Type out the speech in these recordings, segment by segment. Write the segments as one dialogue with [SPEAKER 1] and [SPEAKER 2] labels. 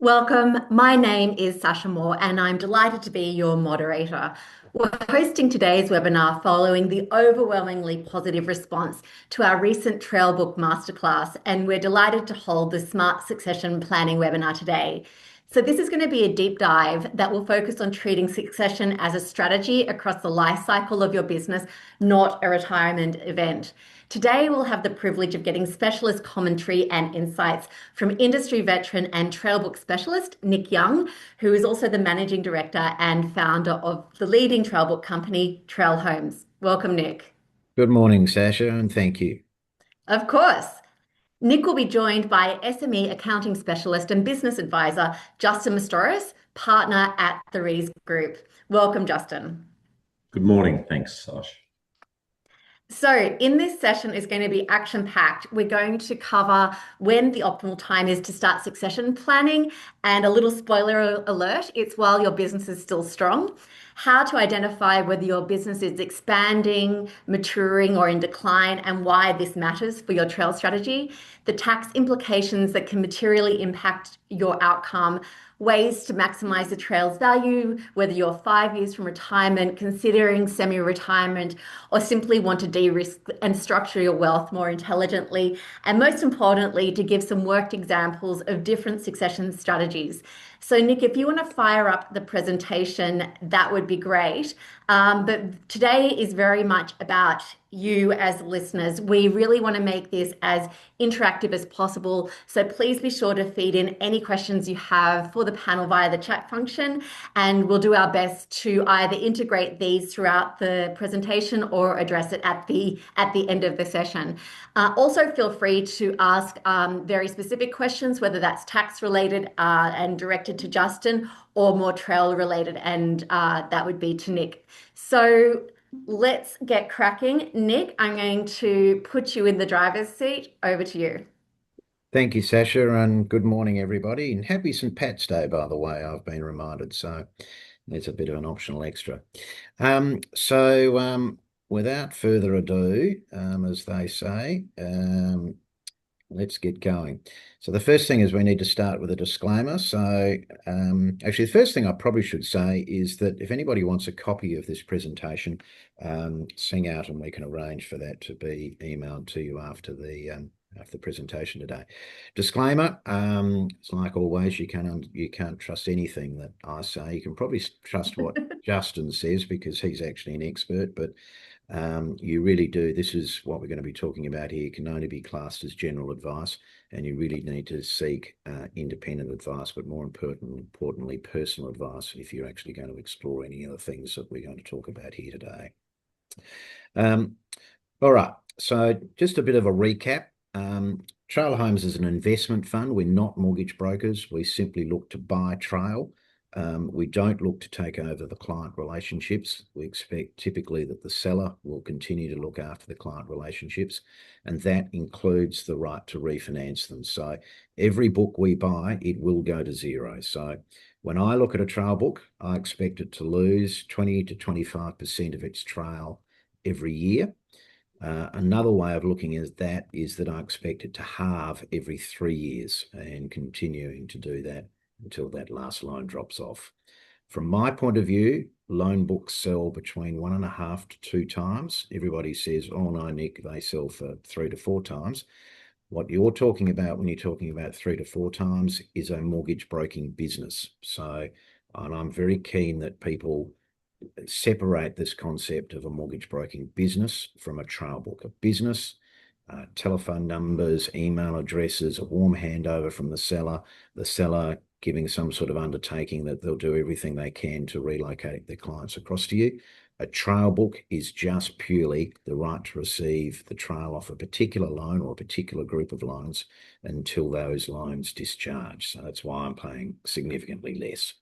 [SPEAKER 1] Welcome. My name is Sasha Moore, and I'm delighted to be your moderator. We're hosting today's webinar following the overwhelmingly positive response to our recent Trailbook Masterclass, and we're delighted to hold the Smart Succession Planning webinar today. So this is going to be a deep dive that will focus on treating succession as a strategy across the life cycle of your business, not a retirement event. Today, we'll have the privilege of getting specialist commentary and insights from industry veteran and Trailbook specialist Nick Young, who is also the managing director and founder of the leading Trailbook company, Trail Homes. Welcome, Nick.
[SPEAKER 2] Good morning, Sasha, and thank you.
[SPEAKER 1] Of course. Nick will be joined by SME accounting specialist and business advisor Justin Mastores, partner at the Rees Group. Welcome, Justin.
[SPEAKER 3] Good morning. Thanks, Sash.
[SPEAKER 1] So, in this session is going to be action-packed. We're going to cover when the optimal time is to start succession planning, and a little spoiler alert, it's while your business is still strong. How to identify whether your business is expanding, maturing, or in decline, and why this matters for your trail strategy. The tax implications that can materially impact your outcome, ways to maximize the trail's value, whether you're 5 years from retirement, considering semi-retirement, or simply want to de-risk and structure your wealth more intelligently. And most importantly, to give some worked examples of different succession strategies. So Nick, if you want to fire up the presentation, that would be great. But today is very much about you as listeners. We really want to make this as interactive as possible. So please be sure to feed in any questions you have for the panel via the chat function, and we'll do our best to either integrate these throughout the presentation or address it at the end of the session. Also, feel free to ask very specific questions, whether that's tax related and directed to Justin, or more trail related, and that would be to Nick. So let's get cracking. Nick, I'm going to put you in the driver's seat. Over to you.
[SPEAKER 2] Thank you, Sasha, and good morning, everybody. And happy St. Pat's Day, by the way, I've been reminded. So there's a bit of an optional extra. Without further ado, as they say, let's get going. So the first thing is we need to start with a disclaimer. So actually, the first thing I probably should say is that if anybody wants a copy of this presentation, sing out and we can arrange for that to be emailed to you after the presentation today. Disclaimer, it's like always, you can't trust anything that I say. You can probably trust what Justin says because he's actually an expert, but you really do. This is what we're going to be talking about here. It can only be classed as general advice, and you really need to seek independent advice, but more importantly, personal advice if you're actually going to explore any of the things that we're going to talk about here today. All right, so just a bit of a recap. Trail Homes is an investment fund. We're not mortgage brokers. We simply look to buy trail. We don't look to take over the client relationships. We expect typically that the seller will continue to look after the client relationships, and that includes the right to refinance them. So every book we buy, it will go to zero. So when I look at a trail book, I expect it to lose 20 to 25% of its trail every year. Another way of looking at that is that I expect it to halve every 3 years and continuing to do that until that last loan drops off. From my point of view, loan books sell between 1.5 to 2 times. Everybody says, oh no, Nick, they sell for 3 to 4 times. What you're talking about when you're talking about 3 to 4 times is a mortgage broking business. So, and I'm very keen that people separate this concept of a mortgage broking business from a trail book. A business, telephone numbers, email addresses, a warm handover from the seller giving some sort of undertaking that they'll do everything they can to relocate their clients across to you. A trail book is just purely the right to receive the trail off a particular loan or a particular group of loans until those loans discharge. So that's why I'm paying significantly less.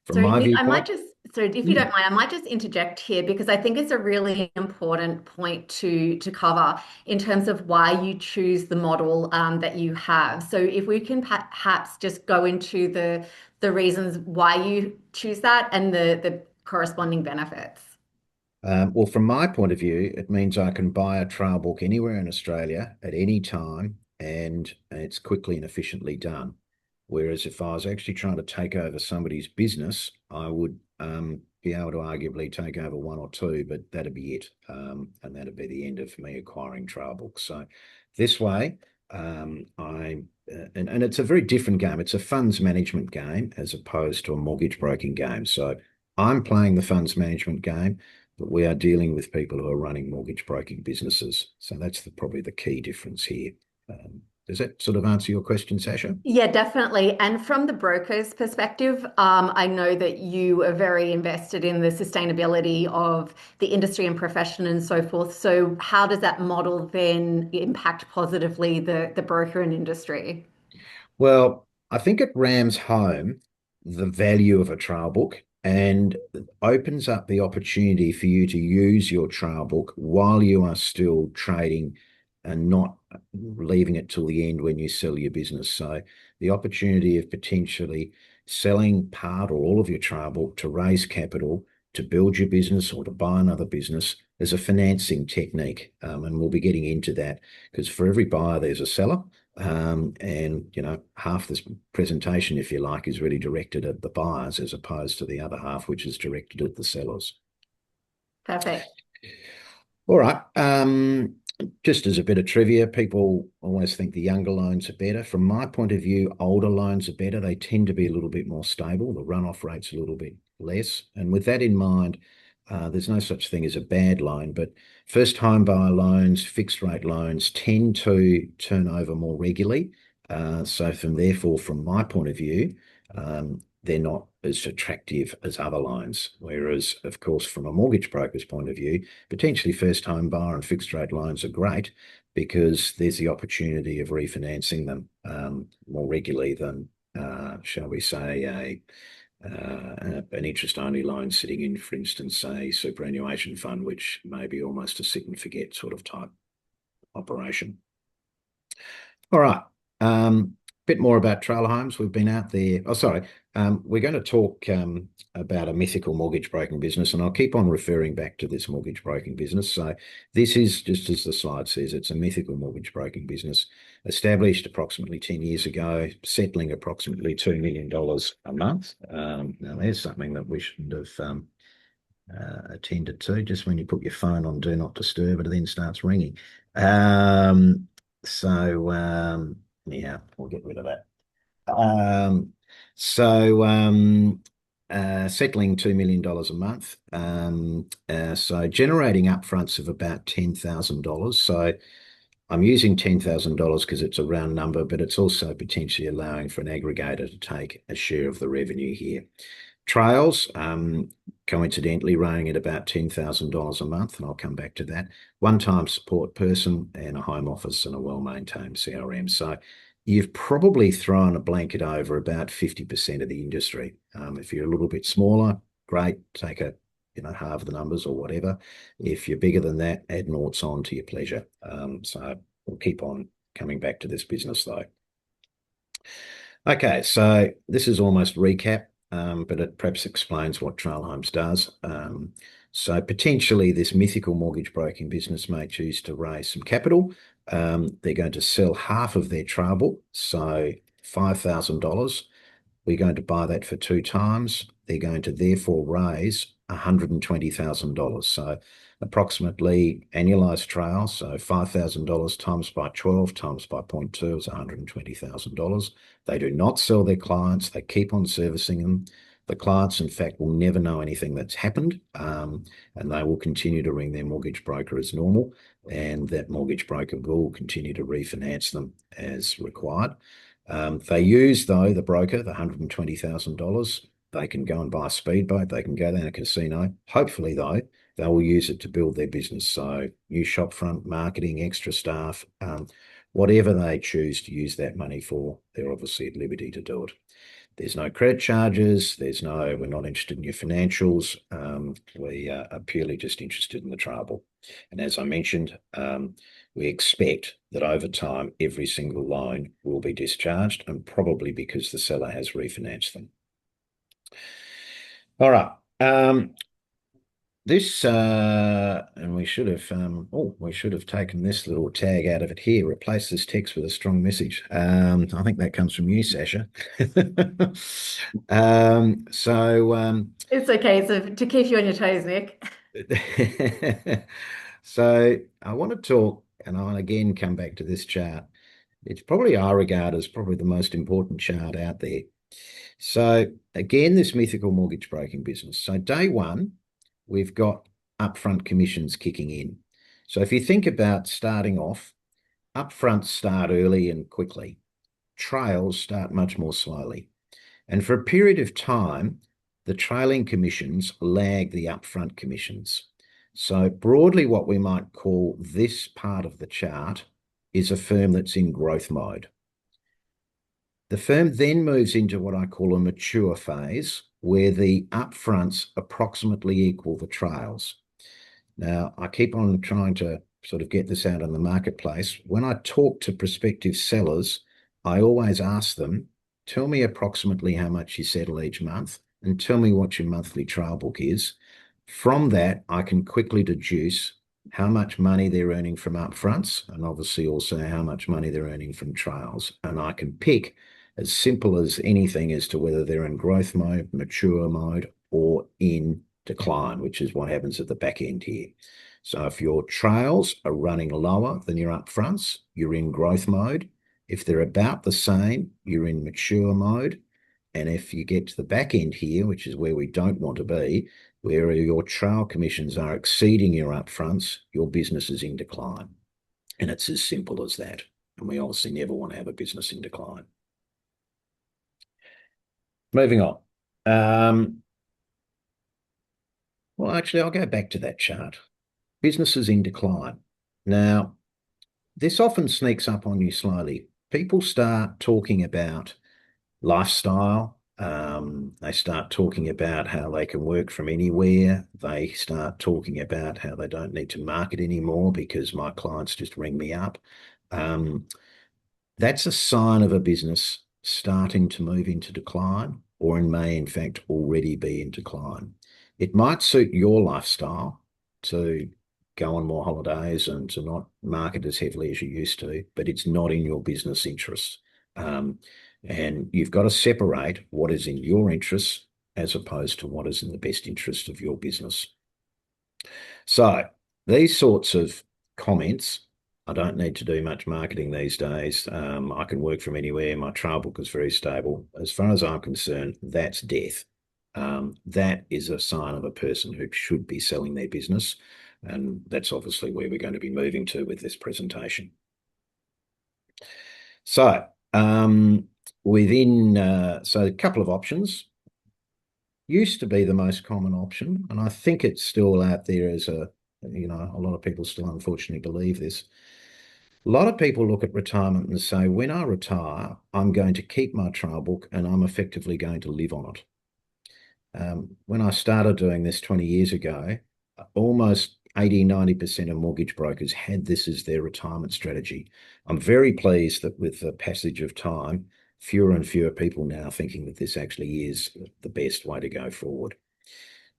[SPEAKER 2] From
[SPEAKER 1] So
[SPEAKER 2] my
[SPEAKER 1] Nick,
[SPEAKER 2] viewpoint,
[SPEAKER 1] if you don't mind, I might just interject here because I think it's a really important point to cover in terms of why you choose the model that you have. So if we can perhaps just go into the reasons why you choose that and the corresponding benefits.
[SPEAKER 2] well, from my point of view, it means I can buy a trail book anywhere in Australia at any time, and it's quickly and efficiently done. Whereas if I was actually trying to take over somebody's business, I would be able to arguably take over one or two, but that'd be it. And that'd be the end of me acquiring trail books. So this way, and it's a very different game. It's a funds management game as opposed to a mortgage broking game. So I'm playing the funds management game, but we are dealing with people who are running mortgage broking businesses. So that's probably the key difference here. Does that sort of answer your question, Sasha?
[SPEAKER 1] Yeah, definitely. And from the broker's perspective, I know that you are very invested in the sustainability of the industry and profession and so forth. So how does that model then impact positively the broker and industry?
[SPEAKER 2] Well, I think it rams home the value of a trail book and opens up the opportunity for you to use your trail book while you are still trading and not leaving it till the end when you sell your business. So the opportunity of potentially selling part or all of your trail book to raise capital to build your business or to buy another business is a financing technique. And we'll be getting into that because for every buyer, there's a seller. And half this presentation, if you like, is really directed at the buyers as opposed to the other half, which is directed at the sellers.
[SPEAKER 1] Perfect.
[SPEAKER 2] All right. Just as a bit of trivia, people always think the younger loans are better. From my point of view, older loans are better. They tend to be a little bit more stable. The runoff rate's a little bit less. And with that in mind, there's no such thing as a bad loan, but first home buyer loans, fixed rate loans tend to turn over more regularly. Therefore, from my point of view, they're not as attractive as other loans. Whereas, of course, from a mortgage broker's point of view, potentially first home buyer and fixed rate loans are great because there's the opportunity of refinancing them more regularly than, shall we say, an interest-only loan sitting in, for instance, a superannuation fund, which may be almost a sit and forget sort of type operation. All right. Bit more about trailer homes. We've been out there. Oh, sorry. We're going to talk about a mythical mortgage broking business, and I'll keep on referring back to this mortgage broking business. So this is, just as the slide says, it's a mythical mortgage broking business established approximately 10 years ago, settling approximately $2 million a month. Now, there's something that we shouldn't have attended to. Just when you put your phone on Do Not Disturb, it then starts ringing. Yeah, we'll get rid of that. Settling $2 million a month. So generating upfronts of about $10,000. So I'm using $10,000 because it's a round number, but it's also potentially allowing for an aggregator to take a share of the revenue here. Trails, coincidentally running at about $10,000 a month, and I'll come back to that. One-time support person and a home office and a well-maintained CRM. So you've probably thrown a blanket over about 50% of the industry. If you're a little bit smaller, great, take half the numbers or whatever. If you're bigger than that, add noughts on to your pleasure. So we'll keep on coming back to this business though. Okay, so this is almost recap. But it perhaps explains what Trail Homes does. So potentially this mythical mortgage broking business may choose to raise some capital. They're going to sell half of their trail book, so $5,000. We're going to buy that for 2 times. They're going to therefore raise $120,000. So approximately annualized trail, so $5,000 times by 12 times by 0.2 is $120,000. They do not sell their clients. They keep on servicing them. The clients, in fact, will never know anything that's happened, and they will continue to ring their mortgage broker as normal, and that mortgage broker will continue to refinance them as required. They use, though, the broker, the $120,000. They can go and buy a speedboat. They can go down a casino. Hopefully, though, they will use it to build their business. So new shop front, marketing, extra staff, whatever they choose to use that money for, they're obviously at liberty to do it. There's no credit charges. We're not interested in your financials. We are purely just interested in the trail. And as I mentioned, we expect that over time, every single loan will be discharged, and probably because the seller has refinanced them. All right. This, and we should have taken this little tag out of it here. Replace this text with a strong message. I think that comes from you, Sasha. So,
[SPEAKER 1] It's okay. So to keep you on your toes, Nick.
[SPEAKER 2] so I want to talk, and I'll again come back to this chart. It's probably I regard as probably the most important chart out there. So again, this mythical mortgage broking business. So day one, we've got upfront commissions kicking in. So if you think about starting off, upfronts start early and quickly. Trails start much more slowly. And for a period of time, the trailing commissions lag the upfront commissions. So broadly, what we might call this part of the chart is a firm that's in growth mode. The firm then moves into what I call a mature phase, where the upfronts approximately equal the trails. Now, I keep on trying to sort of get this out in the marketplace. When I talk to prospective sellers, I always ask them, tell me approximately how much you settle each month and tell me what your monthly trail book is. From that, I can quickly deduce how much money they're earning from upfronts and obviously also how much money they're earning from trails. And I can pick as simple as anything as to whether they're in growth mode, mature mode, or in decline, which is what happens at the back end here. So if your trails are running lower than your upfronts, you're in growth mode. If they're about the same, you're in mature mode. And if you get to the back end here, which is where we don't want to be, where your trail commissions are exceeding your upfronts, your business is in decline. And it's as simple as that. And we obviously never want to have a business in decline. Moving on. Well, actually, I'll go back to that chart. Businesses in decline. Now, this often sneaks up on you slowly. People start talking about lifestyle. They start talking about how they can work from anywhere. They start talking about how they don't need to market anymore because my clients just ring me up. That's a sign of a business starting to move into decline or may in fact already be in decline. It might suit your lifestyle to go on more holidays and to not market as heavily as you used to, but it's not in your business interest. And you've got to separate what is in your interests as opposed to what is in the best interest of your business. So these sorts of comments, I don't need to do much marketing these days. I can work from anywhere. My trail book is very stable. As far as I'm concerned, that's death. That is a sign of a person who should be selling their business. And that's obviously where we're going to be moving to with this presentation. So so a couple of options. Used to be the most common option, and I think it's still out there as a lot of people still unfortunately believe this. A lot of people look at retirement and say, when I retire, I'm going to keep my trail book and I'm effectively going to live on it. When I started doing this 20 years ago, almost 80–90% of mortgage brokers had this as their retirement strategy. I'm very pleased that with the passage of time, fewer and fewer people now thinking that this actually is the best way to go forward.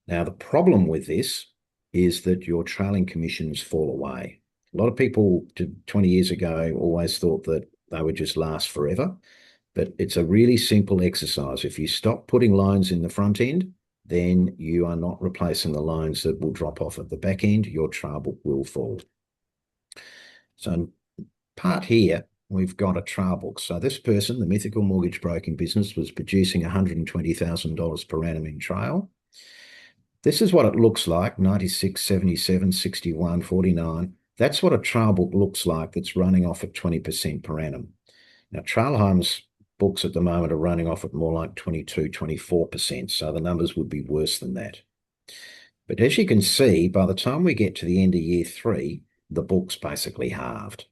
[SPEAKER 2] Now, the problem with this is that your trailing commissions fall away. A lot of people 20 years ago always thought that they would just last forever, but it's a really simple exercise. If you stop putting loans in the front end, then you are not replacing the loans that will drop off at the back end. Your trail book will fall. So part here, we've got a trail book. So this person, the mythical mortgage broking business, was producing $120,000 per annum in trail. This is what it looks like, 96, 77, 61, 49. That's what a trail book looks like that's running off at 20% per annum. Now, trail homes books at the moment are running off at more like 22, 24%. So the numbers would be worse than that. But as you can see, by the time we get to the end of year 3, the book's basically halved.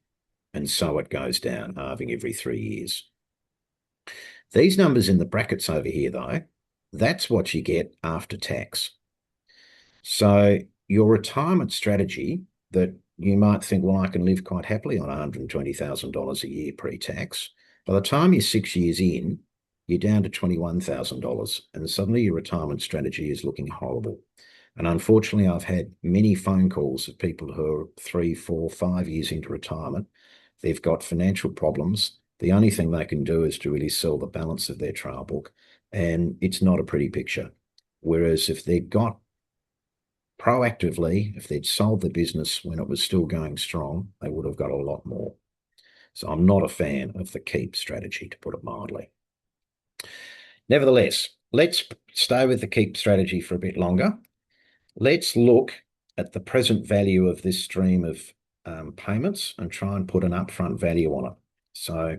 [SPEAKER 2] And so it goes down, halving every 3 years. These numbers in the brackets over here, though, that's what you get after tax. So your retirement strategy that you might think, well, I can live quite happily on $120,000 a year pre-tax. By the time you're 6 years in, you're down to $21,000, and suddenly your retirement strategy is looking horrible. And unfortunately, I've had many phone calls of people who are 3, 4, 5 years into retirement. They've got financial problems. The only thing they can do is to really sell the balance of their trail book, and it's not a pretty picture. Whereas if they'd got proactively, if they'd sold the business when it was still going strong, they would have got a lot more. So I'm not a fan of the keep strategy, to put it mildly. Nevertheless, let's stay with the keep strategy for a bit longer. Let's look at the present value of this stream of payments and try and put an upfront value on it. So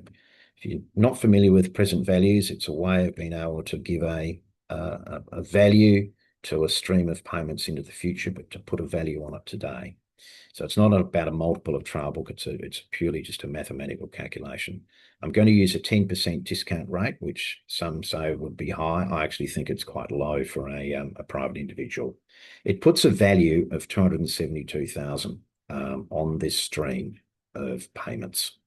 [SPEAKER 2] if you're not familiar with present values, it's a way of being able to give a value to a stream of payments into the future, but to put a value on it today. So it's not about a multiple of trail book, it's purely just a mathematical calculation. I'm going to use a 10% discount rate, which some say would be high. I actually think it's quite low for a private individual. It puts a value of 272,000 on this stream of payments.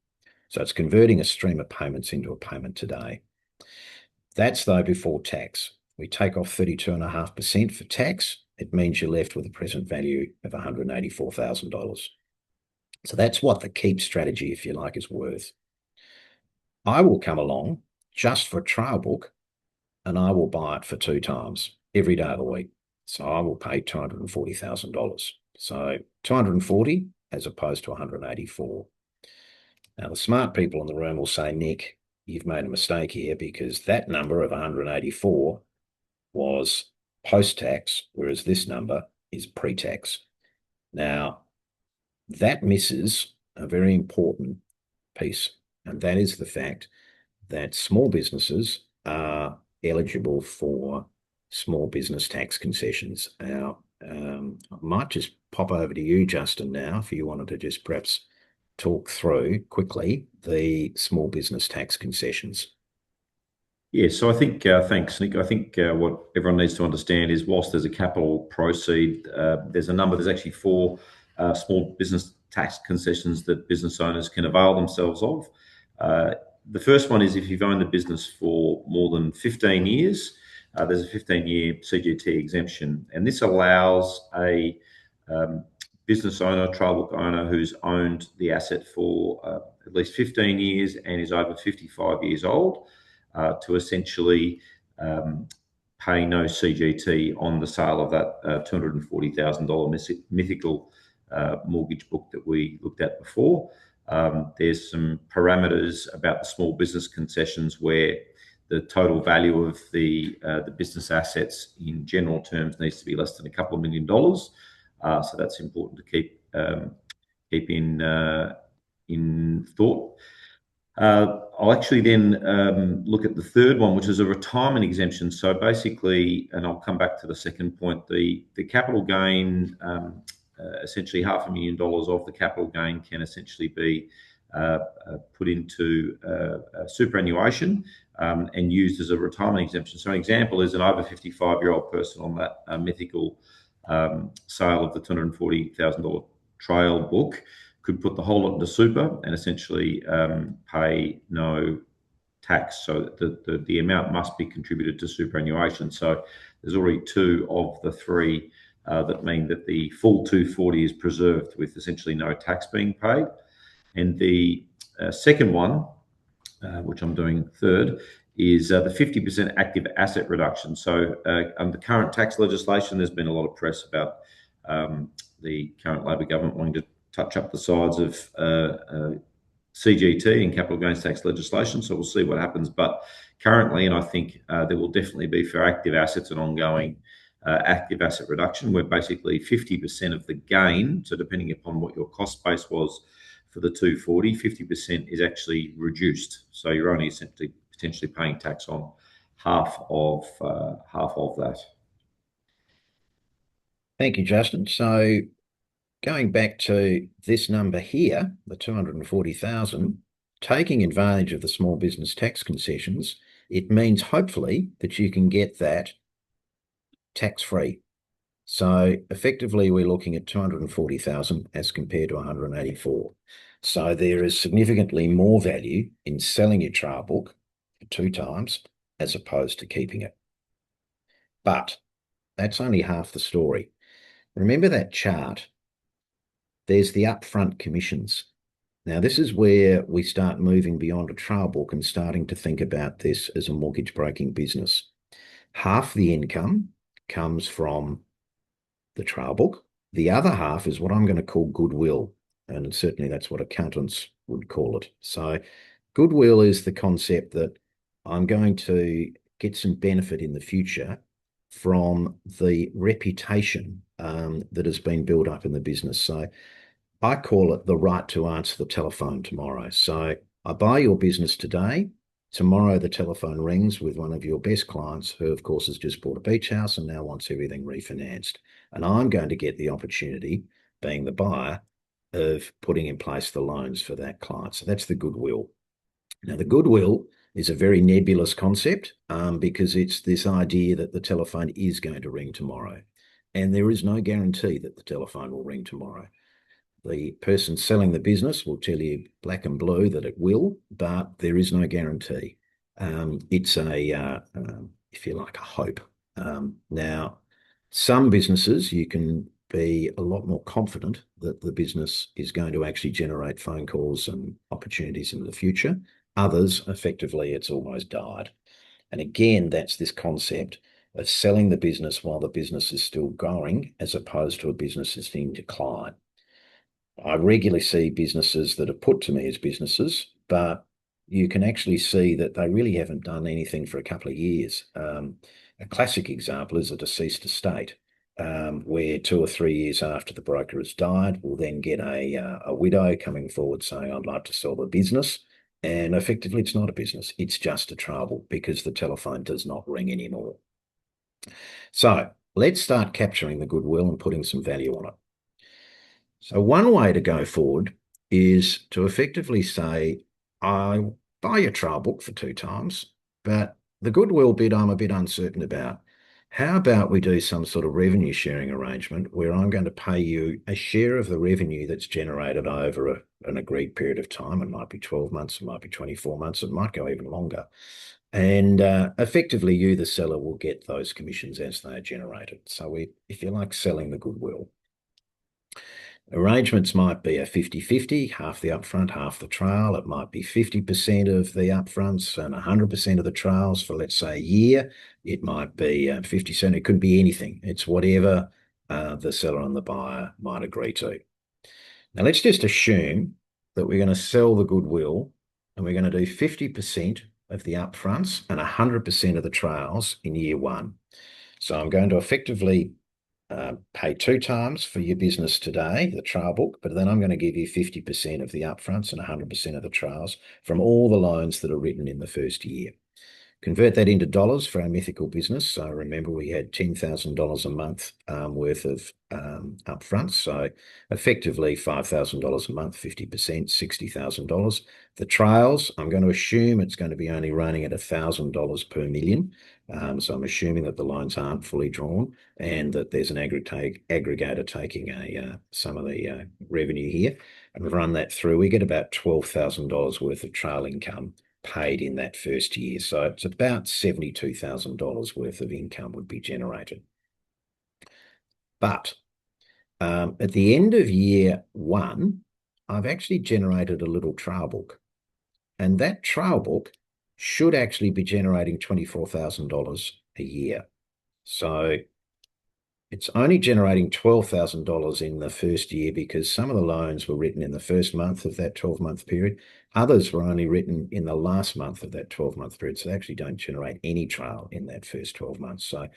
[SPEAKER 2] So it's converting a stream of payments into a payment today. That's though before tax. We take off 32.5% for tax. It means you're left with a present value of $184,000. So that's what the keep strategy, if you like, is worth. I will come along just for a trail book and I will buy it for 2 times every day of the week. So I will pay $240,000. So 240 as opposed to 184. Now the smart people in the room will say, Nick, you've made a mistake here because that number of 184 was post-tax, whereas this number is pre-tax. Now, that misses a very important piece, and that is the fact that small businesses are eligible for small business tax concessions. Now, I might just pop over to you, Justin, now, if you wanted to just perhaps talk through quickly the small business tax concessions.
[SPEAKER 3] Yeah, so I think, thanks, Nick. I think what everyone needs to understand is whilst there's a capital proceed, there's actually 4 small business tax concessions that business owners can avail themselves of. The first one is if you've owned the business for more than 15 years, there's a 15-year CGT exemption, and this allows a business owner, trail book owner who's owned the asset for at least 15 years and is over 55 years old to essentially pay no CGT on the sale of that $240,000 mythical mortgage book that we looked at before. There's some parameters about the small business concessions where the total value of the business assets in general terms needs to be less than a couple of $1 million. So that's important to keep in thought. I'll actually then look at the third one, which is a retirement exemption. So basically, and I'll come back to the second point, the capital gain, essentially $500,000 of the capital gain can essentially be put into superannuation and used as a retirement exemption. So an example is an over 55-year-old person on that mythical sale of the $240,000 trail book could put the whole lot into super and essentially pay no tax. So the amount must be contributed to superannuation. So there's already 2 of the 3 that mean that the full 240 is preserved with essentially no tax being paid. And the second one, which I'm doing third, is the 50% active asset reduction. So under current tax legislation, there's been a lot of press about the current Labor government wanting to touch up the sides of CGT and capital gains tax legislation. So we'll see what happens. But currently, and I think there will definitely be for active assets an ongoing active asset reduction, where basically 50% of the gain, so depending upon what your cost base was for the 240, 50% is actually reduced. So you're only essentially potentially paying tax on half of that.
[SPEAKER 2] Thank you, Justin. So going back to this number here, the 240,000, taking advantage of the small business tax concessions, it means hopefully that you can get that tax-free. So effectively, we're looking at 240,000 as compared to 184. So there is significantly more value in selling your trail book for 2 times as opposed to keeping it. But that's only half the story. remember that chart? There's the upfront commissions. Now, this is where we start moving beyond a trail book and starting to think about this as a mortgage broking business. Half the income comes from the trail book. The other half is what I'm going to call goodwill. And certainly that's what accountants would call it. So goodwill is the concept that I'm going to get some benefit in the future from the reputation that has been built up in the business. So I call it the right to answer the telephone tomorrow. So I buy your business today. Tomorrow the telephone rings with one of your best clients who, of course, has just bought a beach house and now wants everything refinanced. And I'm going to get the opportunity, being the buyer, of putting in place the loans for that client. So that's the goodwill. Now, the goodwill is a very nebulous concept because it's this idea that the telephone is going to ring tomorrow. And there is no guarantee that the telephone will ring tomorrow. The person selling the business will tell you black and blue that it will, but there is no guarantee. It's if you like, a hope. Now, some businesses you can be a lot more confident that the business is going to actually generate phone calls and opportunities in the future. Others, effectively, it's almost died. And again, that's this concept of selling the business while the business is still going, as opposed to a business that's in decline. I regularly see businesses that are put to me as businesses, but you can actually see that they really haven't done anything for a couple of years. A classic example is a deceased estate, where 2 or 3 years after the broker has died, we'll then get a widow coming forward saying, I'd like to sell the business. And effectively, it's not a business. It's just a trouble because the telephone does not ring anymore. So let's start capturing the goodwill and putting some value on it. So one way to go forward is to effectively say, I buy your trail book for 2 times, but the goodwill bit I'm a bit uncertain about. How about we do some sort of revenue sharing arrangement where I'm going to pay you a share of the revenue that's generated over an agreed period of time? It might be 12 months, it might be 24 months, it might go even longer. And effectively, you, the seller, will get those commissions as they are generated. So we, if you like, selling the goodwill. Arrangements might be a 50-50, half the upfront, half the trail. It might be 50% of the upfronts and 100% of the trails for, let's say, a year. It might be 50%. It could be anything. It's whatever the seller and the buyer might agree to. Now, let's just assume that we're going to sell the goodwill and we're going to do 50% of the upfronts and 100% of the trails in year 1. So I'm going to effectively pay 2 times for your business today, the trail book, but then I'm going to give you 50% of the upfronts and 100% of the trails from all the loans that are written in the first year. Convert that into dollars for our mythical business. So remember, we had $10,000 a month worth of upfronts. So effectively $5,000 a month, 50%, $60,000. The trails, I'm going to assume it's going to be only running at $1,000 per million. So I'm assuming that the loans aren't fully drawn and that there's an aggregator taking some of the revenue here. And we've run that through. We get about $12,000 worth of trail income paid in that first year. So it's about $72,000 worth of income would be generated. But at the end of year 1, I've actually generated a little trail book. And that trail book should actually be generating $24,000 a year. So it's only generating $12,000 in the first year because some of the loans were written in the first month of that 12-month period. Others were only written in the last month of that 12-month period. So they actually don't generate any trail in that first 12 months. So,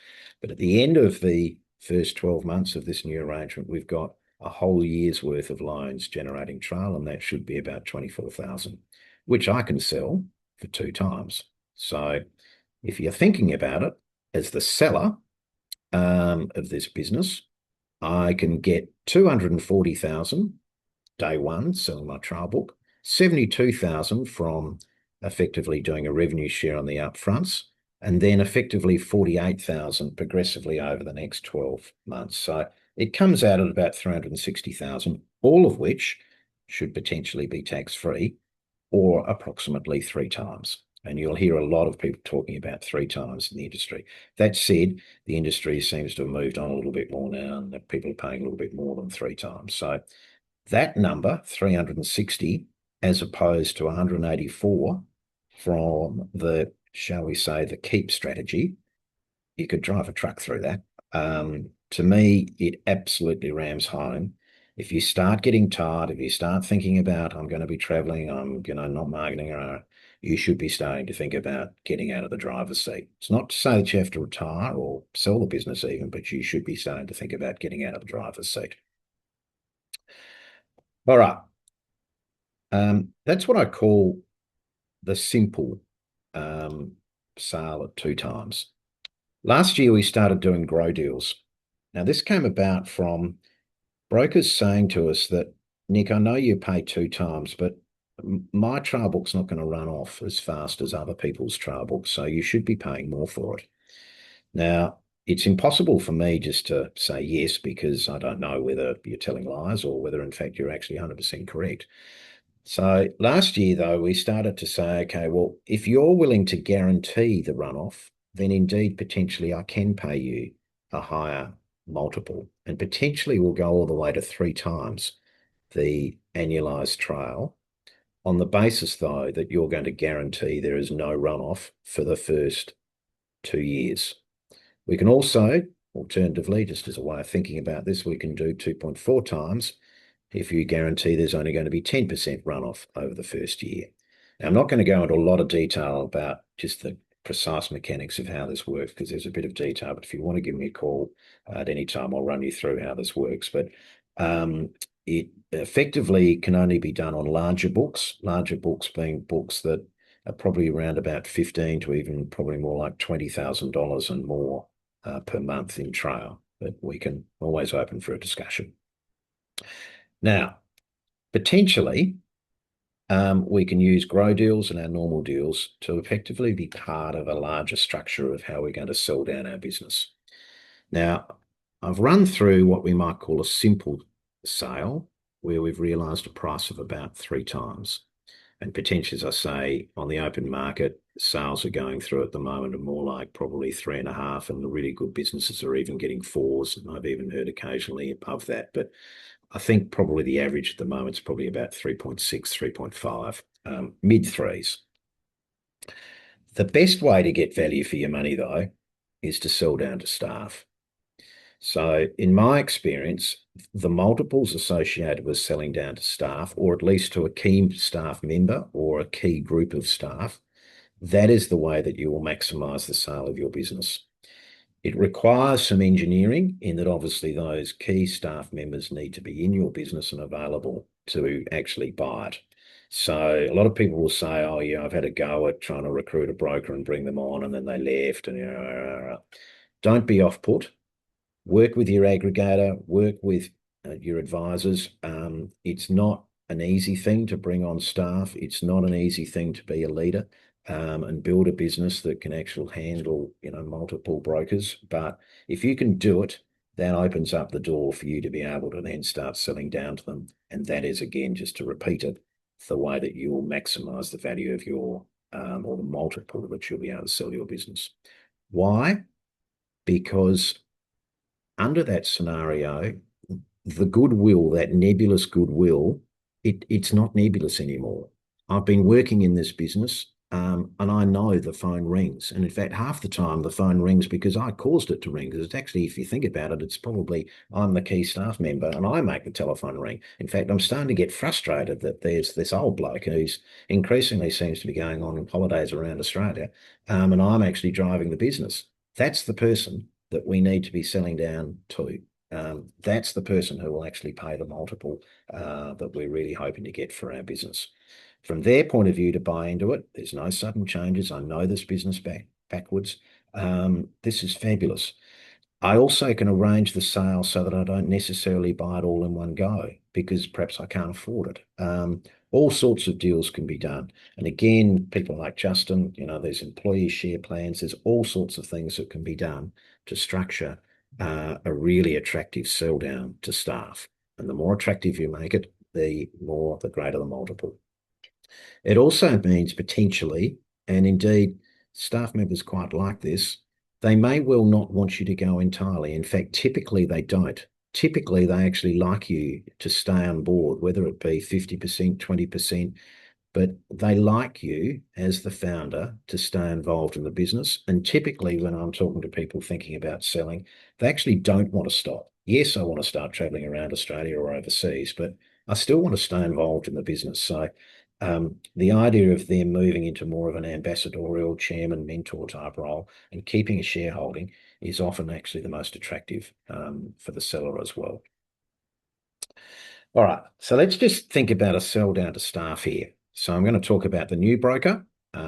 [SPEAKER 2] but at the end of the first 12 months of this new arrangement, we've got a whole year's worth of loans generating trail, and that should be about 24,000, which I can sell for 2 times. So if you're thinking about it as the seller of this business, I can get 240,000 day 1 selling my trail book, 72,000 from effectively doing a revenue share on the upfronts, and then effectively 48,000 progressively over the next 12 months. So it comes out at about 360,000, all of which should potentially be tax-free, or approximately 3 times. And you'll hear a lot of people talking about 3 times in the industry. That said, the industry seems to have moved on a little bit more now, and that people are paying a little bit more than 3 times. So that number, 360, as opposed to 184 from the, shall we say, the keep strategy, you could drive a truck through that. To me, it absolutely rams home. If you start getting tired, if you start thinking about, I'm going to be traveling, I'm, not marketing, you should be starting to think about getting out of the driver's seat. It's not to say that you have to retire or sell the business even, but you should be starting to think about getting out of the driver's seat. All right. That's what I call the simple sale at 2 times. Last year, we started doing grow deals. Now, this came about from brokers saying to us that, Nick, I know you pay 2 times, but my trail book's not going to run off as fast as other people's trail books, so you should be paying more for it. Now, it's impossible for me just to say yes, because I don't know whether you're telling lies or whether, in fact, you're actually 100% correct. So last year, though, we started to say, okay, well, if you're willing to guarantee the runoff, then indeed, potentially, I can pay you a higher multiple, and potentially we'll go all the way to 3 times the annualized trail, on the basis, though, that you're going to guarantee there is no runoff for the first 2 years. We can also, alternatively, just as a way of thinking about this, we can do 2.4 times if you guarantee there's only going to be 10% runoff over the first year. Now, I'm not going to go into a lot of detail about just the precise mechanics of how this works, because there's a bit of detail, but if you want to give me a call at any time, I'll run you through how this works. But it effectively can only be done on larger books being books that are probably around about 15 to even probably more like $20,000 and more per month in trail, but we can always open for a discussion. Now, potentially, we can use grow deals and our normal deals to effectively be part of a larger structure of how we're going to sell down our business. Now, I've run through what we might call a simple sale, where we've realised a price of about 3 times. And potentially, as I say, on the open market, sales are going through at the moment are more like probably 3.5, and the really good businesses are even getting 4s. And I've even heard occasionally above that. But I think probably the average at the moment is probably about 3.6, 3.5, mid-3s. The best way to get value for your money, though, is to sell down to staff. So in my experience, the multiples associated with selling down to staff, or at least to a key staff member or a key group of staff, that is the way that you will maximise the sale of your business. It requires some engineering in that obviously those key staff members need to be in your business and available to actually buy it. So a lot of people will say, oh, yeah, I've had a go at trying to recruit a broker and bring them on, and then they left. And don't be off put. Work with your aggregator, work with your advisors. It's not an easy thing to bring on staff. It's not an easy thing to be a leader and build a business that can actually handle, multiple brokers. But if you can do it, that opens up the door for you to be able to then start selling down to them. And that is, again, just to repeat it, the way that you will maximize the value of your or the multiple at which you'll be able to sell your business. Why? Because under that scenario, the goodwill, that nebulous goodwill, it's not nebulous anymore. I've been working in this business, and I know the phone rings. And in fact, half the time the phone rings because I caused it to ring. Because it's actually, if you think about it, it's probably I'm the key staff member and I make the telephone ring. In fact, I'm starting to get frustrated that there's this old bloke who's increasingly seems to be going on holidays around Australia, and I'm actually driving the business. That's the person that we need to be selling down to. That's the person who will actually pay the multiple that we're really hoping to get for our business. From their point of view, to buy into it, there's no sudden changes. I know this business backwards. This is fabulous. I also can arrange the sale so that I don't necessarily buy it all in one go because perhaps I can't afford it. All sorts of deals can be done. And again, people like Justin, there's employee share plans. There's all sorts of things that can be done to structure a really attractive sell down to staff. And the more attractive you make it, the greater the multiple. It also means potentially, and indeed staff members quite like this, they may well not want you to go entirely. In fact, typically they don't. Typically, they actually like you to stay on board, whether it be 50%, 20%, but they like you as the founder to stay involved in the business. And typically, when I'm talking to people thinking about selling, they actually don't want to stop. Yes, I want to start traveling around Australia or overseas, but I still want to stay involved in the business. So the idea of them moving into more of an ambassadorial chairman, mentor type role and keeping a shareholding is often actually the most attractive for the seller as well. All right, so let's just think about a sell down to staff here. So I'm going to talk about the new broker,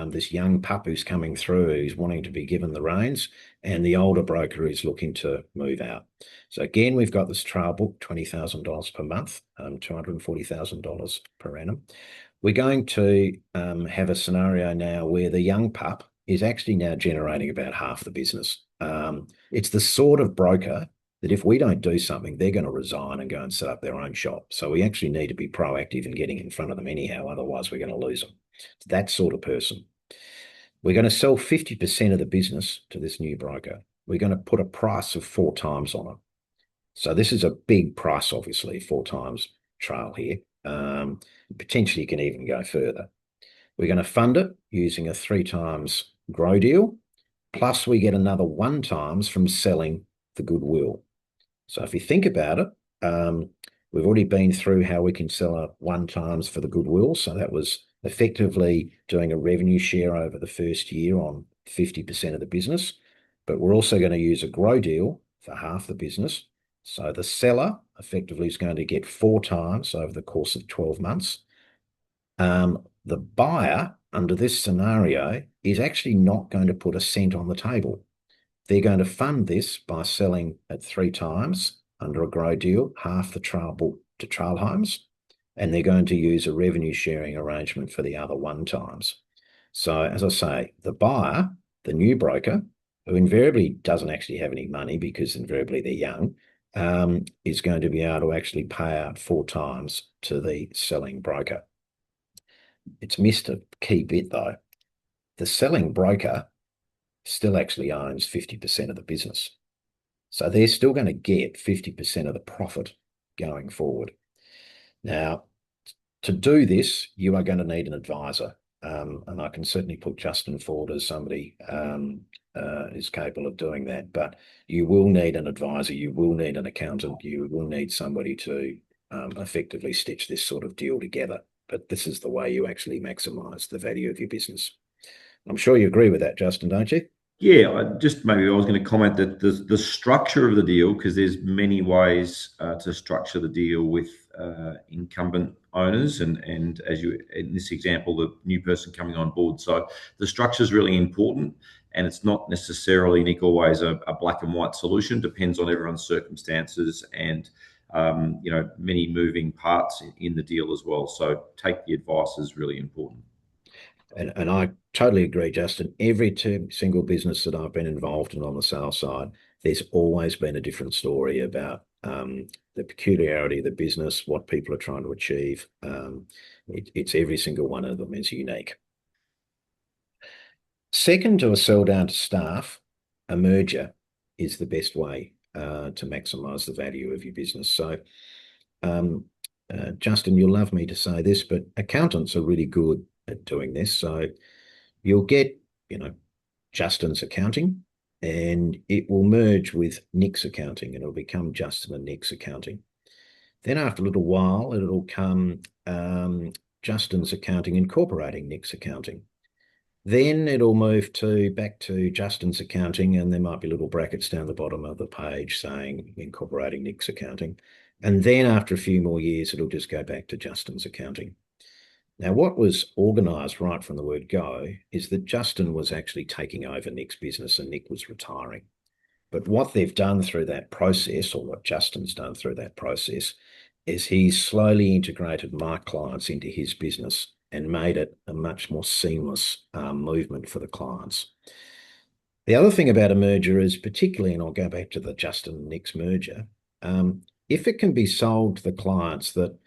[SPEAKER 2] this young pup who's coming through, who's wanting to be given the reins, and the older broker who's looking to move out. So again, we've got this trail book, $20,000 per month, $240,000 per annum. We're going to have a scenario now where the young pup is actually now generating about half the business. It's the sort of broker that if we don't do something, they're going to resign and go and set up their own shop. So we actually need to be proactive in getting in front of them anyhow, otherwise we're going to lose them. It's that sort of person. We're going to sell 50% of the business to this new broker. We're going to put a price of 4 times on it. So this is a big price, obviously, 4 times trail here. Potentially can even go further. We're going to fund it using a 3 times grow deal, plus we get another 1 times from selling the goodwill. So if you think about it, we've already been through how we can sell a 1 times for the goodwill. So that was effectively doing a revenue share over the first year on 50% of the business. But we're also going to use a grow deal for half the business. So the seller effectively is going to get 4 times over the course of 12 months. The buyer, under this scenario, is actually not going to put a cent on the table. They're going to fund this by selling at 3 times under a grow deal, half the trail book to trail homes, and they're going to use a revenue sharing arrangement for the other 1 times. So as I say, the buyer, the new broker, who invariably doesn't actually have any money because invariably they're young, is going to be able to actually pay out 4 times to the selling broker. It's missed a key bit though. The selling broker still actually owns 50% of the business. So they're still going to get 50% of the profit going forward. Now, to do this, you are going to need an advisor. And I can certainly put Justin forward as somebody is capable of doing that. But you will need an advisor, you will need an accountant, you will need somebody to effectively stitch this sort of deal together. But this is the way you actually maximise the value of your business. I'm sure you agree with that, Justin, don't you?
[SPEAKER 3] Yeah, I was going to comment that the structure of the deal, because there's many ways to structure the deal with incumbent owners, and as you in this example, the new person coming on board. So the structure is really important, and it's not necessarily, Nick, always a black and white solution. Depends on everyone's circumstances and many moving parts in the deal as well. So take the advice is really important.
[SPEAKER 2] And I totally agree, Justin. Every single business that I've been involved in on the sales side, there's always been a different story about the peculiarity of the business, what people are trying to achieve. It's every single one of them is unique. Second to a sell down to staff, a merger is the best way to maximise the value of your business. So, Justin, you'll love me to say this, but accountants are really good at doing this. So you'll get, Justin's accounting and it will merge with Nick's accounting and it'll become Justin and Nick's accounting. Then after a little while, it'll come Justin's accounting incorporating Nick's accounting. Then it'll move back to Justin's accounting, and there might be little brackets down the bottom of the page saying incorporating Nick's accounting. And then after a few more years, it'll just go back to Justin's accounting. Now, what was organised right from the word go is that Justin was actually taking over Nick's business and Nick was retiring. But what they've done through that process, or what Justin's done through that process, is he's slowly integrated my clients into his business and made it a much more seamless movement for the clients. The other thing about a merger is particularly, and I'll go back to the Justin and Nick's merger, if it can be sold to the clients that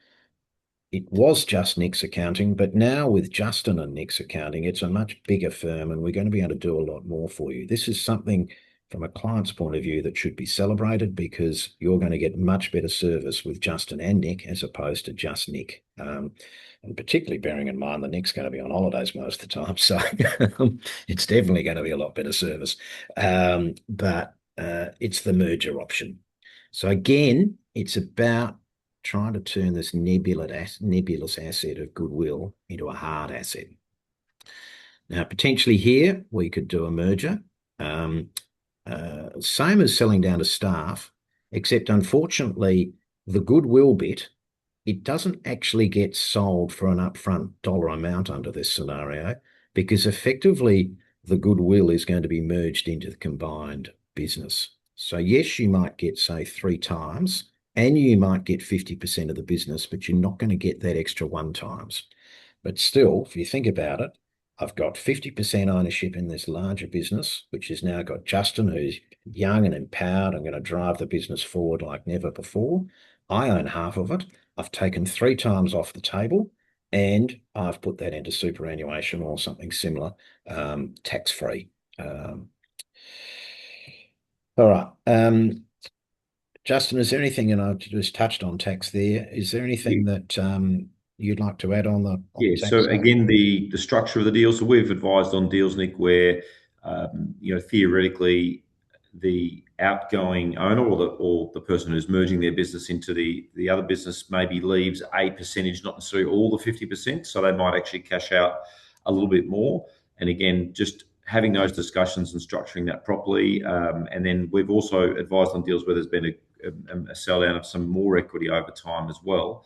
[SPEAKER 2] it was just Nick's accounting, but now with Justin and Nick's accounting, it's a much bigger firm and we're going to be able to do a lot more for you. This is something from a client's point of view that should be celebrated because you're going to get much better service with Justin and Nick as opposed to just Nick. And particularly bearing in mind that Nick's going to be on holidays most of the time. So it's definitely going to be a lot better service. But it's the merger option. So again, it's about trying to turn this nebulous asset of goodwill into a hard asset. Now, potentially here, we could do a merger. Same as selling down to staff, except unfortunately, the goodwill bit, it doesn't actually get sold for an upfront dollar amount under this scenario because effectively the goodwill is going to be merged into the combined business. So yes, you might get, say, 3 times and you might get 50% of the business, but you're not going to get that extra 1 times. But still, if you think about it, I've got 50% ownership in this larger business, which has now got Justin, who's young and empowered. I'm going to drive the business forward like never before. I own half of it. I've taken 3 times off the table and I've put that into superannuation or something similar, tax-free. All right. Justin, is there anything, and I just touched on tax there, is there anything that you'd like to add on the
[SPEAKER 3] Yeah.
[SPEAKER 2] tax
[SPEAKER 3] So
[SPEAKER 2] side?
[SPEAKER 3] again, the structure of the deal. So we've advised on deals, Nick, where theoretically the outgoing owner or the person who's merging their business into the other business maybe leaves a percentage, not necessarily all the 50%. So they might actually cash out a little bit more. And again, just having those discussions and structuring that properly. And then we've also advised on deals where there's been a sell down of some more equity over time as well.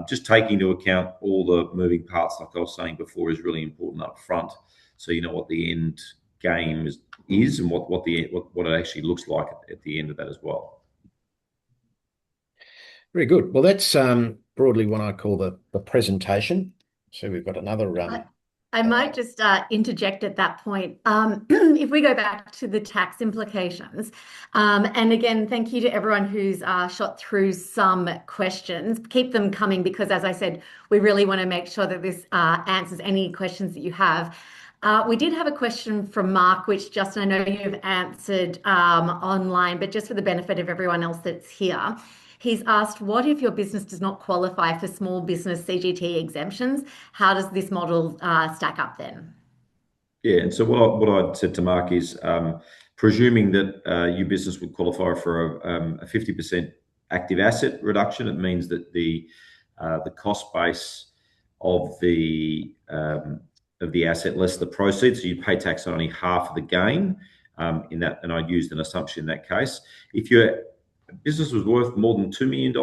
[SPEAKER 3] Just taking into account all the moving parts, like I was saying before, is really important up front. So you know what the end game is and what it actually looks like at the end of that as well.
[SPEAKER 2] Very good. Well, that's broadly what I call the presentation. So we've got another
[SPEAKER 1] I might just interject at that point. If we go back to the tax implications, and again, thank you to everyone who's shot through some questions. Keep them coming because, as I said, we really want to make sure that this answers any questions that you have. We did have a question from Mark, which Justin, I know you've answered online, but just for the benefit of everyone else that's here. He's asked, what if your business does not qualify for small business CGT exemptions? How does this model stack up then?
[SPEAKER 3] Yeah, and so what I'd said to Mark is, presuming that your business would qualify for a 50% active asset reduction, it means that the cost base of the asset less the proceeds, so you pay tax on only half of the gain in that, and I used an assumption in that case. If your business was worth more than $2 million,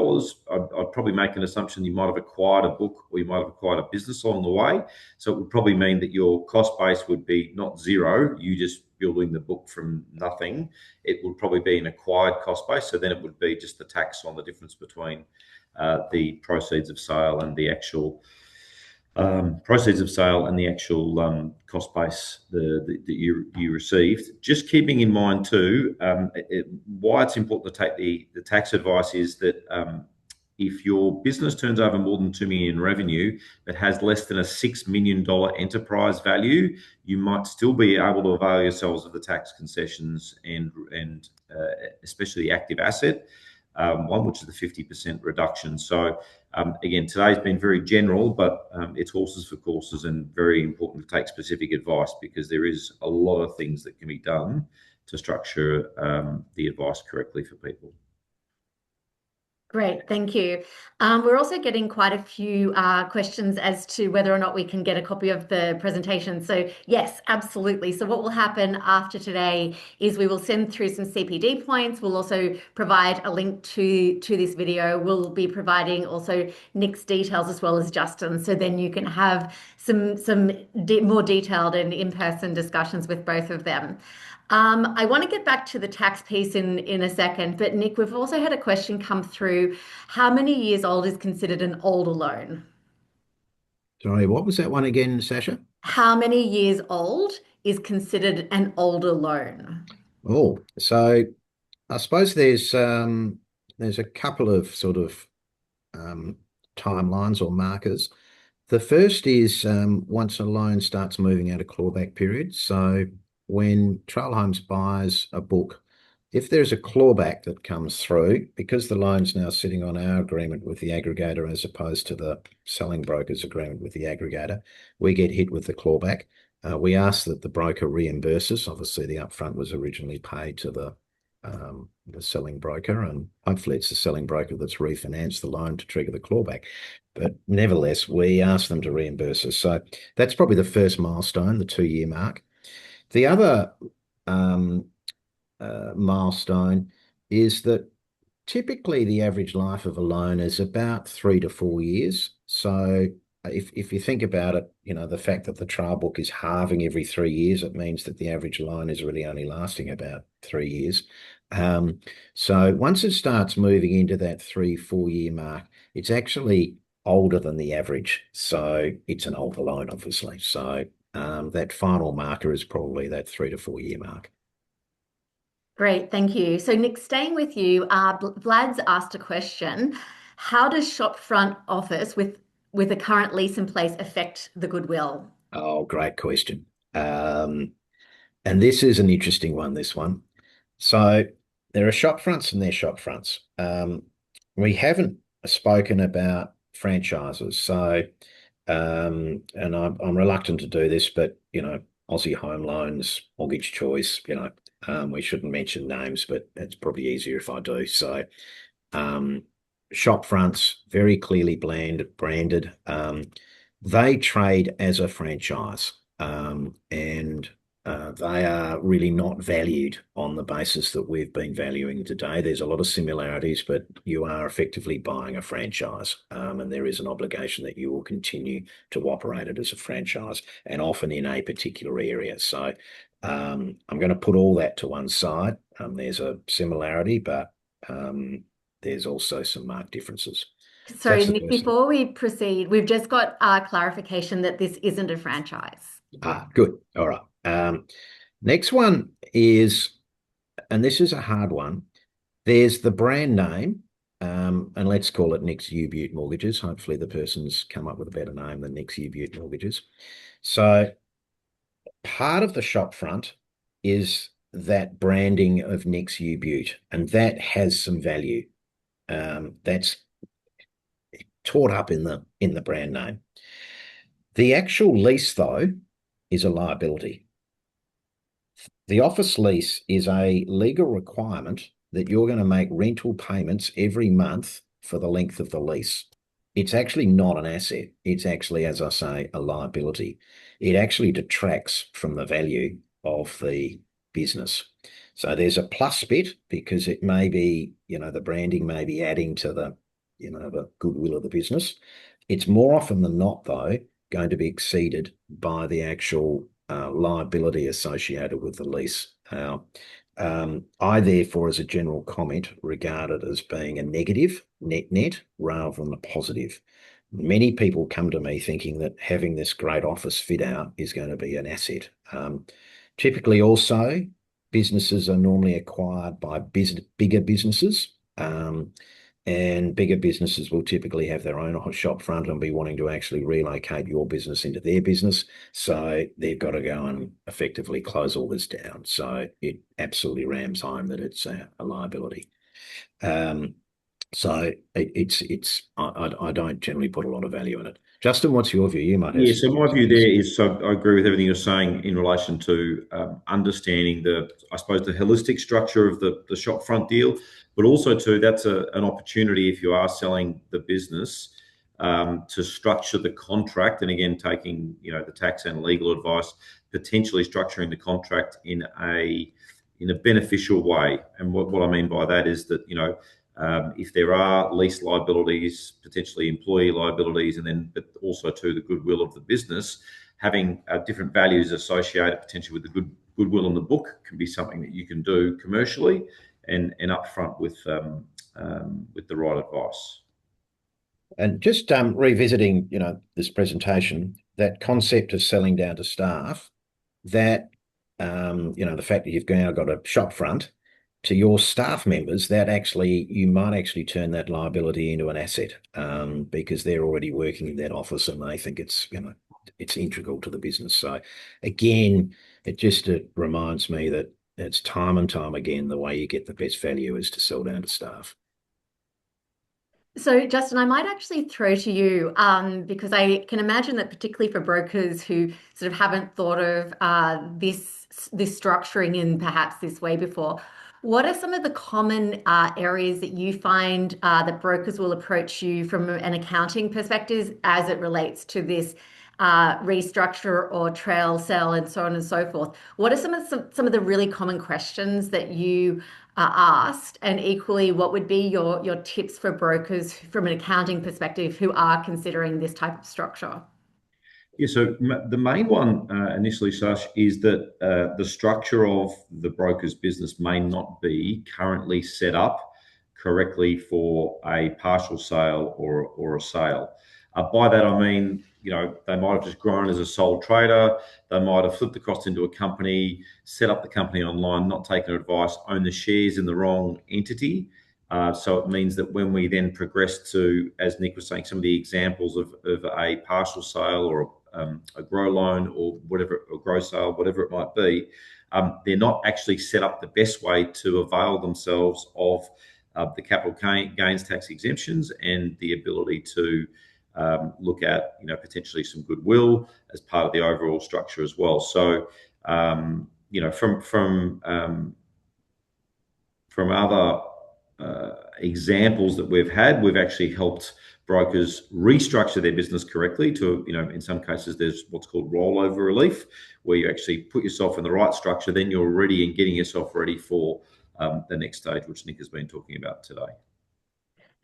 [SPEAKER 3] I'd probably make an assumption you might have acquired a book or you might have acquired a business along the way. So it would probably mean that your cost base would be not zero, you just building the book from nothing. It would probably be an acquired cost base. So then it would be just the tax on the difference between the proceeds of sale and the actual cost base that you received. Just keeping in mind too, why it's important to take the tax advice is that if your business turns over more than 2 million in revenue but has less than a $6 million enterprise value, you might still be able to avail yourselves of the tax concessions and especially the active asset one, which is the 50% reduction. So again, today's been very general, but it's horses for courses and very important to take specific advice because there is a lot of things that can be done to structure the advice correctly for people.
[SPEAKER 1] Great, thank you. We're also getting quite a few questions as to whether or not we can get a copy of the presentation. So yes, absolutely. So what will happen after today is we will send through some CPD points. We'll also provide a link to this video. We'll be providing also Nick's details as well as Justin. So then you can have some more detailed and in-person discussions with both of them. I want to get back to the tax piece in a second, but Nick, we've also had a question come through. How many years old is considered an older loan?
[SPEAKER 2] Sorry, what was that one again, Sasha?
[SPEAKER 1] How many years old is considered an older loan?
[SPEAKER 2] Oh, so I suppose there's a couple of sort of timelines or markers. The first is once a loan starts moving out of clawback period. So when Trail Homes buys a book, if there's a clawback that comes through, because the loan's now sitting on our agreement with the aggregator as opposed to the selling broker's agreement with the aggregator, we get hit with the clawback. We ask that the broker reimburses. Obviously, the upfront was originally paid to the selling broker, and hopefully it's the selling broker that's refinanced the loan to trigger the clawback. But nevertheless, we ask them to reimburse us. So that's probably the first milestone, the 2-year mark. The other milestone is that typically the average life of a loan is about 3 to 4 years. So if you think about it, the fact that the trail book is halving every 3 years, it means that the average loan is really only lasting about 3 years. So once it starts moving into that 3-4 year mark, it's actually older than the average. So it's an older loan, obviously. So that final marker is probably that 3 to 4 year mark.
[SPEAKER 1] Great, thank you. So Nick, staying with you, Vlad's asked a question. How does shopfront office with a current lease in place affect the goodwill?
[SPEAKER 2] Oh, great question. And this is an interesting one, this one. So there are shop fronts and there are shop fronts. We haven't spoken about franchises. So, and I'm reluctant to do this, but, Aussie Home Loans, Mortgage Choice, we shouldn't mention names, but it's probably easier if I do. So, shop fronts, very clearly branded. They trade as a franchise, and they are really not valued on the basis that we've been valuing today. There's a lot of similarities, but you are effectively buying a franchise, and there is an obligation that you will continue to operate it as a franchise, and often in a particular area. So I'm going to put all that to one side. There's a similarity, but there's also some marked differences.
[SPEAKER 1] Sorry, Nick, before we proceed, we've just got clarification that this isn't a franchise.
[SPEAKER 2] Good. All right. Next one is, and this is a hard one, there's the brand name, and let's call it Nick's U-Butte Mortgages. Hopefully the person's come up with a better name than Nick's U-Butte Mortgages. So part of the shop front is that branding of Nick's U-Butte, and that has some value. That's taught up in the brand name. The actual lease, though, is a liability. The office lease is a legal requirement that you're going to make rental payments every month for the length of the lease. It's actually not an asset. It's actually, as I say, a liability. It actually detracts from the value of the business. So there's a plus bit because it may be, the branding may be adding to the goodwill of the business. It's more often than not, though, going to be exceeded by the actual liability associated with the lease. I, therefore, as a general comment, regard it as being a negative net rather than a positive. Many people come to me thinking that having this great office fit out is going to be an asset. Typically, also, businesses are normally acquired by bigger businesses. And bigger businesses will typically have their own shop front and be wanting to actually relocate your business into their business. So they've got to go and effectively close all this down. So it absolutely rams home that it's a liability. So I don't generally put a lot of value in it. Justin, what's your view? You might have.
[SPEAKER 3] Yeah, so my view there is, so I agree with everything you're saying in relation to understanding the holistic structure of the shop front deal, but also too, that's an opportunity if you are selling the business to structure the contract, and again, taking the tax and legal advice, potentially structuring the contract in a beneficial way. And what I mean by that is that if there are lease liabilities, potentially employee liabilities, but also to the goodwill of the business, having different values associated potentially with the goodwill in the book can be something that you can do commercially and upfront with the right advice.
[SPEAKER 2] And just revisiting, this presentation, that concept of selling down to staff, that the fact that you've now got a shop front to your staff members, that actually you might actually turn that liability into an asset, because they're already working in that office and they think it's it's integral to the business. So again, it reminds me that it's time and time again the way you get the best value is to sell down to staff.
[SPEAKER 1] So, Justin, I might actually throw to you because I can imagine that particularly for brokers who sort of haven't thought of this structuring in perhaps this way before, what are some of the common areas that you find that brokers will approach you from an accounting perspective as it relates to this restructure or trail sell and so on and so forth? What are some of the really common questions that you asked, and equally, what would be your tips for brokers from an accounting perspective who are considering this type of structure?
[SPEAKER 3] Yeah, so the main one initially, Sash, is that the structure of the broker's business may not be currently set up correctly for a partial sale or a sale. By that I mean, they might have just grown as a sole trader. They might have flipped the cost into a company, set up the company online, not taken advice, own the shares in the wrong entity. So it means that when we then progress to, as Nick was saying, some of the examples of a partial sale or a grow loan or whatever, or grow sale, whatever it might be, they're not actually set up the best way to avail themselves of the capital gains tax exemptions and the ability to look at, potentially some goodwill as part of the overall structure as well. So, from other examples that we've had, we've actually helped brokers restructure their business correctly to, in some cases, there's what's called rollover relief, where you actually put yourself in the right structure, then you're ready and getting yourself ready for the next stage, which Nick has been talking about today.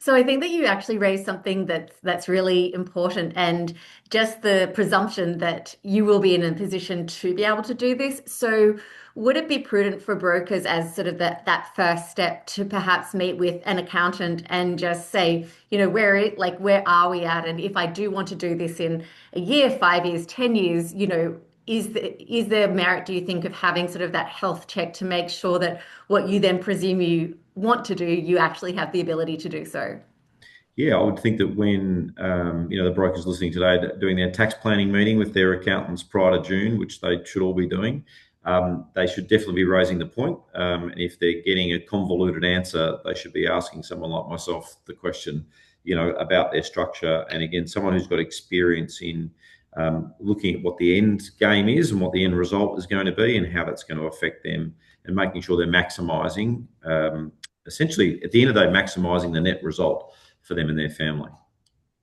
[SPEAKER 1] So I think that you actually raised something that's really important, and just the presumption that you will be in a position to be able to do this. So would it be prudent for brokers as sort of that first step to perhaps meet with an accountant and just say, where are we at? And if I do want to do this in a year, 5 years, 10 years, is there merit, do you think, of having sort of that health check to make sure that what you then presume you want to do, you actually have the ability to do so?
[SPEAKER 3] Yeah, I would think that when the brokers listening today doing their tax planning meeting with their accountants prior to June, which they should all be doing, they should definitely be raising the point. And if they're getting a convoluted answer, they should be asking someone like myself the question, about their structure. And again, someone who's got experience in looking at what the end game is and what the end result is going to be and how that's going to affect them, and making sure they're maximising, essentially, at the end of the day, maximising the net result for them and their family.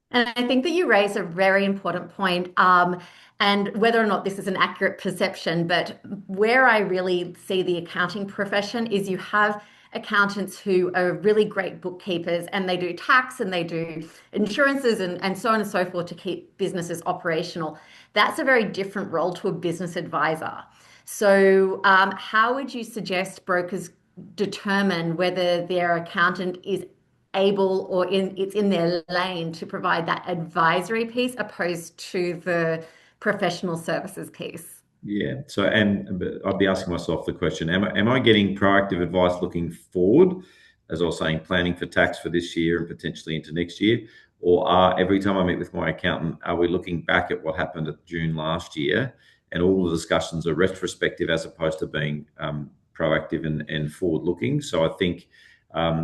[SPEAKER 1] And I think that you raise a very important point. And whether or not this is an accurate perception, but where I really see the accounting profession is you have accountants who are really great bookkeepers, and they do tax and they do insurances and so on and so forth to keep businesses operational. That's a very different role to a business advisor. So, how would you suggest brokers determine whether their accountant is able or it's in their lane to provide that advisory piece opposed to the professional services piece?
[SPEAKER 3] Yeah. So, and I'd be asking myself the question: Am I getting proactive advice looking forward, as I was saying, planning for tax for this year and potentially into next year, or every time I meet with my accountant, are we looking back at what happened at June last year, and all the discussions are retrospective as opposed to being proactive and forward looking? So, I think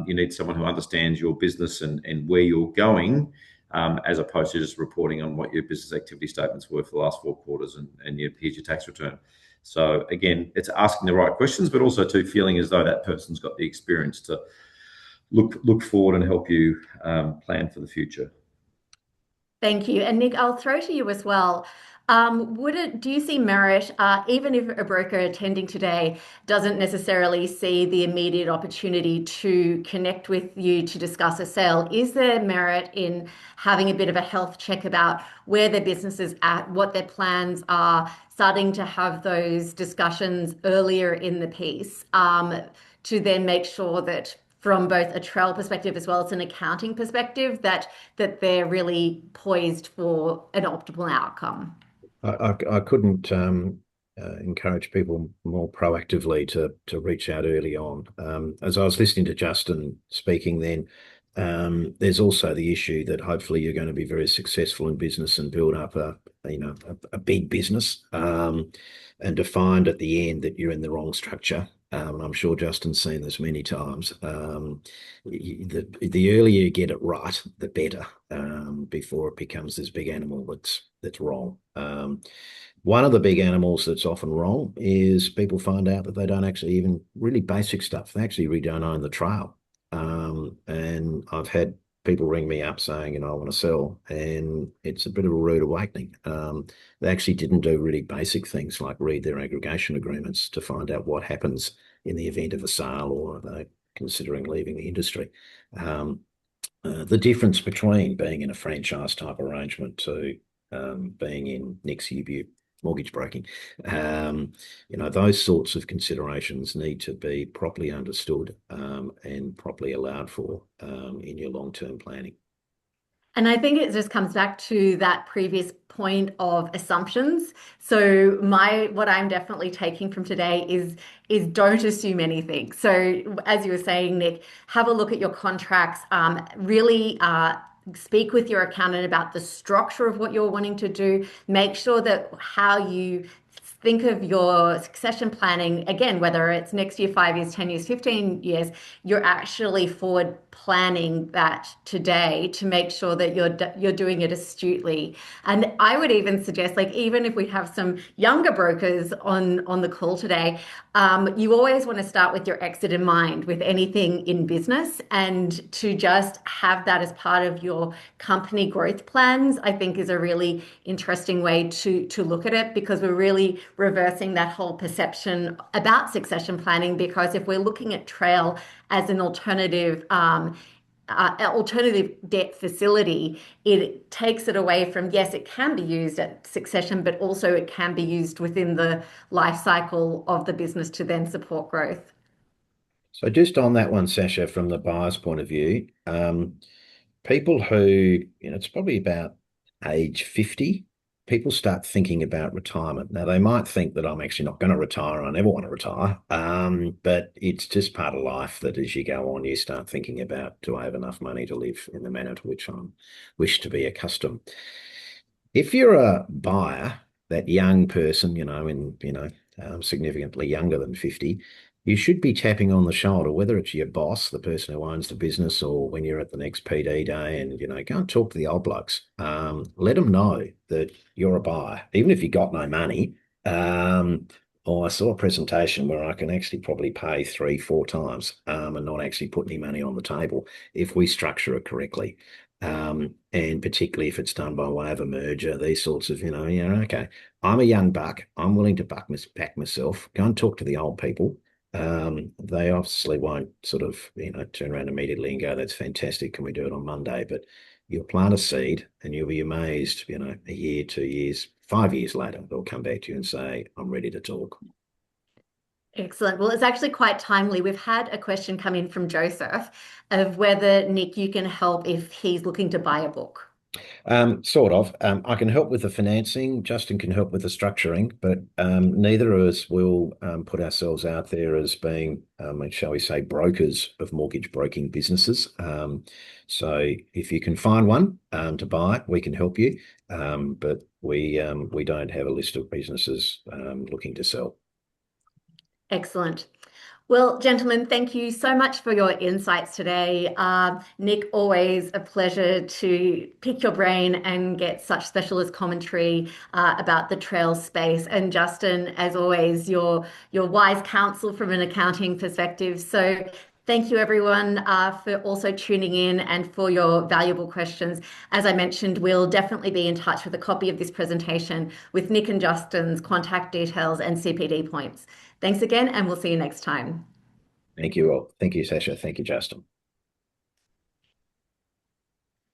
[SPEAKER 3] you need someone who understands your business and where you're going, as opposed to just reporting on what your business activity statements were for the last 4 quarters and here's your tax return. So again, it's asking the right questions, but also to feeling as though that person's got the experience to look forward and help you plan for the future.
[SPEAKER 1] Thank you. And Nick, I'll throw to you as well. Do you see merit, even if a broker attending today doesn't necessarily see the immediate opportunity to connect with you to discuss a sale? Is there merit in having a bit of a health check about where their business is at, what their plans are, starting to have those discussions earlier in the piece, to then make sure that from both a trail perspective as well as an accounting perspective, that they're really poised for an optimal outcome?
[SPEAKER 2] I couldn't encourage people more proactively to reach out early on. As I was listening to Justin speaking then, there's also the issue that hopefully you're going to be very successful in business and build up a big business, and to find at the end that you're in the wrong structure. And I'm sure Justin's seen this many times. The earlier you get it right, the better, before it becomes this big animal that's wrong. One of the big animals that's often wrong is people find out that they don't actually even really basic stuff. They actually really don't own the trail. And I've had people ring me up saying, I want to sell, and it's a bit of a rude awakening. They actually didn't do really basic things like read their aggregation agreements to find out what happens in the event of a sale, or they're considering leaving the industry. The difference between being in a franchise type arrangement to being in Nick's UBU mortgage broking, those sorts of considerations need to be properly understood, and properly allowed for in your long-term planning.
[SPEAKER 1] And I think it just comes back to that previous point of assumptions. So what I'm definitely taking from today is don't assume anything. So as you were saying, Nick, have a look at your contracts, really speak with your accountant about the structure of what you're wanting to do. Make sure that how you think of your succession planning, again, whether it's next year, 5 years, 10 years, 15 years, you're actually forward planning that today to make sure that you're doing it astutely. And I would even suggest, like, even if we have some younger brokers on the call today, you always want to start with your exit in mind with anything in business, and to just have that as part of your company growth plans, I think is a really interesting way to look at it, because we're really reversing that whole perception about succession planning. Because if we're looking at trail as an alternative debt facility, it takes it away from, yes, it can be used at succession, but also it can be used within the life cycle of the business to then support growth.
[SPEAKER 2] So just on that one, Sasha, from the buyer's point of view, people who, it's probably about age 50, people start thinking about retirement. Now, they might think that I'm actually not going to retire. I never want to retire. But it's just part of life that as you go on, you start thinking about, do I have enough money to live in the manner to which I wish to be accustomed? If you're a buyer, that young person, significantly younger than 50, you should be tapping on the shoulder, whether it's your boss, the person who owns the business, or when you're at the next PD day, and, go and talk to the old blokes. Let them know that you're a buyer, even if you got no money. Or I saw a presentation where I can actually probably pay 3, 4 times, and not actually put any money on the table if we structure it correctly. And particularly if it's done by way of a merger, these sorts of, okay, I'm a young buck. I'm willing to back myself. Go and talk to the old people. They obviously won't sort of, turn around immediately and go, that's fantastic. Can we do it on Monday? But you'll plant a seed and you'll be amazed, a year, 2 years, 5 years later, they'll come back to you and say, I'm ready to talk.
[SPEAKER 1] Excellent. Well, it's actually quite timely. We've had a question come in from Joseph of whether, Nick, you can help if he's looking to buy a book.
[SPEAKER 2] Sort of. I can help with the financing. Justin can help with the structuring, but neither of us will put ourselves out there as being, shall we say, brokers of mortgage broking businesses. So if you can find one to buy, we can help you. But we don't have a list of businesses looking to sell.
[SPEAKER 1] Excellent. Well, gentlemen, thank you so much for your insights today. Nick, always a pleasure to pick your brain and get such specialist commentary about the trail space. And Justin, as always, your wise counsel from an accounting perspective. So thank you, everyone, for also tuning in and for your valuable questions. As I mentioned, we'll definitely be in touch with a copy of this presentation with Nick and Justin's contact details and CPD points. Thanks again, and we'll see you next time.
[SPEAKER 2] Thank you all. Thank you, Sasha. Thank you, Justin.